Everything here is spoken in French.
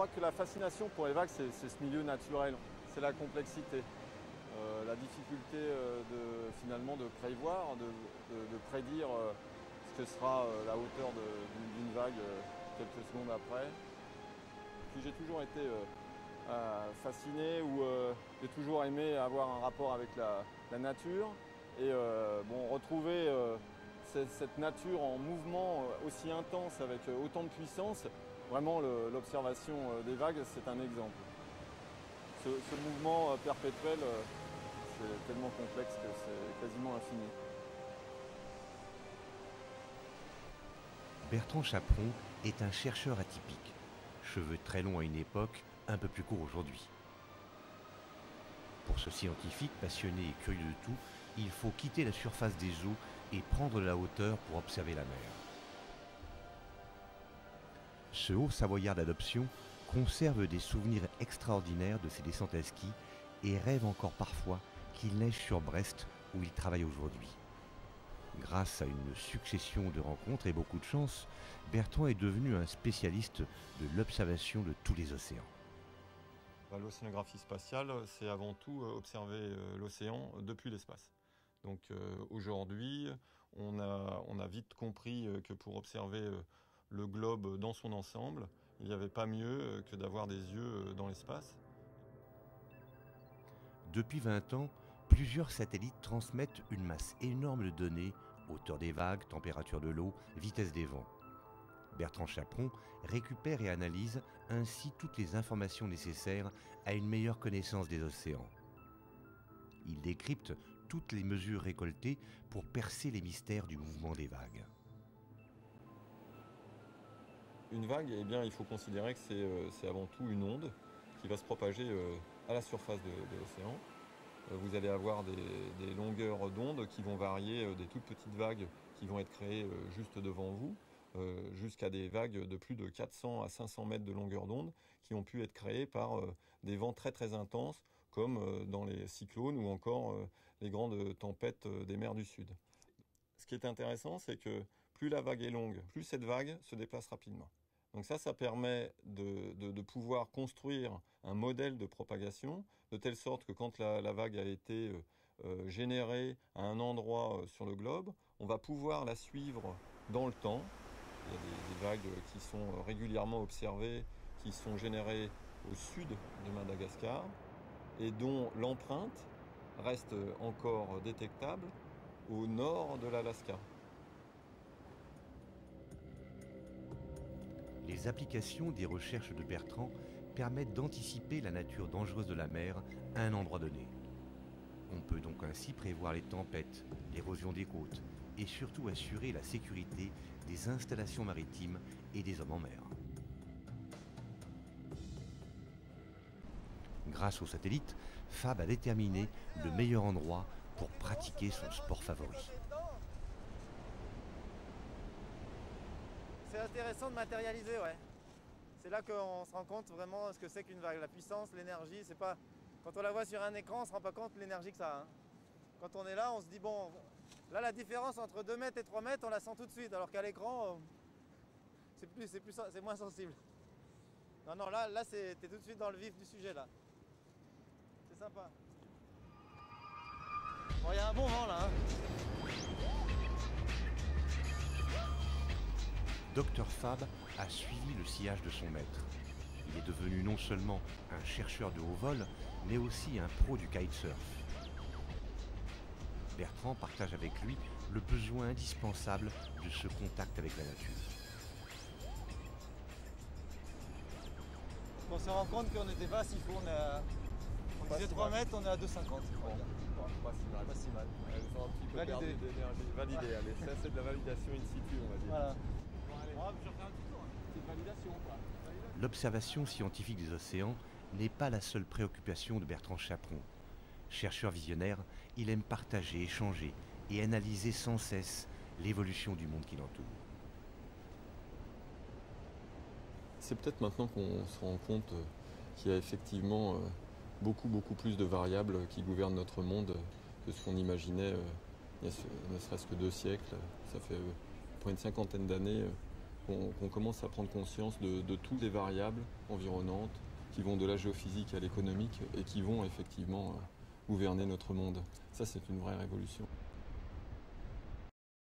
crois que la fascination pour les vagues, c'est ce milieu naturel, c'est la complexité. La difficulté finalement de prévoir, de prédire ce que sera la hauteur d'une vague quelques secondes après. Puis j'ai toujours été fasciné ou j'ai toujours aimé avoir un rapport avec la nature et retrouver cette nature en mouvement aussi intense avec autant de puissance, vraiment l'observation des vagues c'est un exemple. Ce mouvement perpétuel, c'est tellement complexe que c'est quasiment infini. Bertrand Chaperon est un chercheur atypique. Cheveux très longs à une époque, un peu plus courts aujourd'hui. Pour ce scientifique passionné et curieux de tout, il faut quitter la surface des eaux et prendre de la hauteur pour observer la mer. Ce haut savoyard d'adoption conserve des souvenirs extraordinaires de ses descentes à ski et rêve encore parfois qu'il neige sur Brest où il travaille aujourd'hui. Grâce à une succession de rencontres et beaucoup de chance, Bertrand est devenu un spécialiste de l'observation de tous les océans. L'océanographie spatiale, c'est avant tout observer l'océan depuis l'espace. Donc aujourd'hui, on a vite compris que pour observer le globe dans son ensemble, il n'y avait pas mieux que d'avoir des yeux dans l'espace. Depuis 20 ans, plusieurs satellites transmettent une masse énorme de données, hauteur des vagues, température de l'eau, vitesse des vents. Bertrand Chaperon récupère et analyse ainsi toutes les informations nécessaires à une meilleure connaissance des océans. Il décrypte toutes les mesures récoltées pour percer les mystères du mouvement des vagues. Une vague, eh bien, il faut considérer que c'est avant tout une onde qui va se propager à la surface de l'océan. Vous allez avoir des longueurs d'onde qui vont varier des toutes petites vagues qui vont être créées juste devant vous, jusqu'à des vagues de plus de 400 à 500 mètres de longueur d'onde qui ont pu être créées par des vents très très intenses comme dans les cyclones ou encore les grandes tempêtes des mers du Sud. Ce qui est intéressant, c'est que plus la vague est longue, plus cette vague se déplace rapidement. Donc ça permet de pouvoir construire un modèle de propagation, de telle sorte que quand la vague a été générée à un endroit sur le globe, on va pouvoir la suivre dans le temps. Il y a des vagues qui sont régulièrement observées, qui sont générées au sud de Madagascar et dont l'empreinte reste encore détectable au nord de l'Alaska. Les applications des recherches de Bertrand permettent d'anticiper la nature dangereuse de la mer à un endroit donné. On peut donc ainsi prévoir les tempêtes, l'érosion des côtes et surtout assurer la sécurité des installations maritimes et des hommes en mer. Grâce au satellite, Fab a déterminé le meilleur endroit pour pratiquer son sport favori. C'est intéressant de matérialiser, ouais. C'est là qu'on se rend compte vraiment ce que c'est qu'une vague. La puissance, l'énergie, c'est pas... Quand on la voit sur un écran, on se rend pas compte de l'énergie que ça a. Hein. Quand on est là, on se dit, bon, là la différence entre 2 mètres et 3 mètres, on la sent tout de suite, alors qu'à l'écran, c'est moins sensible. Non, là t'es tout de suite dans le vif du sujet, là. C'est sympa. Bon, il y a un bon vent, là. Hein. Dr Fab a suivi le sillage de son maître. Il est devenu non seulement un chercheur de haut vol, mais aussi un pro du kitesurf. Bertrand partage avec lui le besoin indispensable de ce contact avec la nature. On se rend compte qu'on n'était pas si fou, on disait 3 mètres, on est à 2,50. Pas si mal. Ils ont un petit peu Validé. perdu d'énergie. Validé, allez, ça c'est de la validation in situ, on va dire. Voilà. C'est validation, quoi. L'observation scientifique des océans n'est pas la seule préoccupation de Bertrand Chaperon. Chercheur visionnaire, il aime partager, échanger et analyser sans cesse l'évolution du monde qui l'entoure. C'est peut-être maintenant qu'on se rend compte qu'il y a effectivement beaucoup plus de variables qui gouvernent notre monde que ce qu'on imaginait il y a ne serait-ce que 2 siècles. Ça fait près une 50aine d'années qu'on commence à prendre conscience de toutes les variables environnantes qui vont de la géophysique à l'économique et qui vont effectivement gouverner notre monde. Ça, c'est une vraie révolution.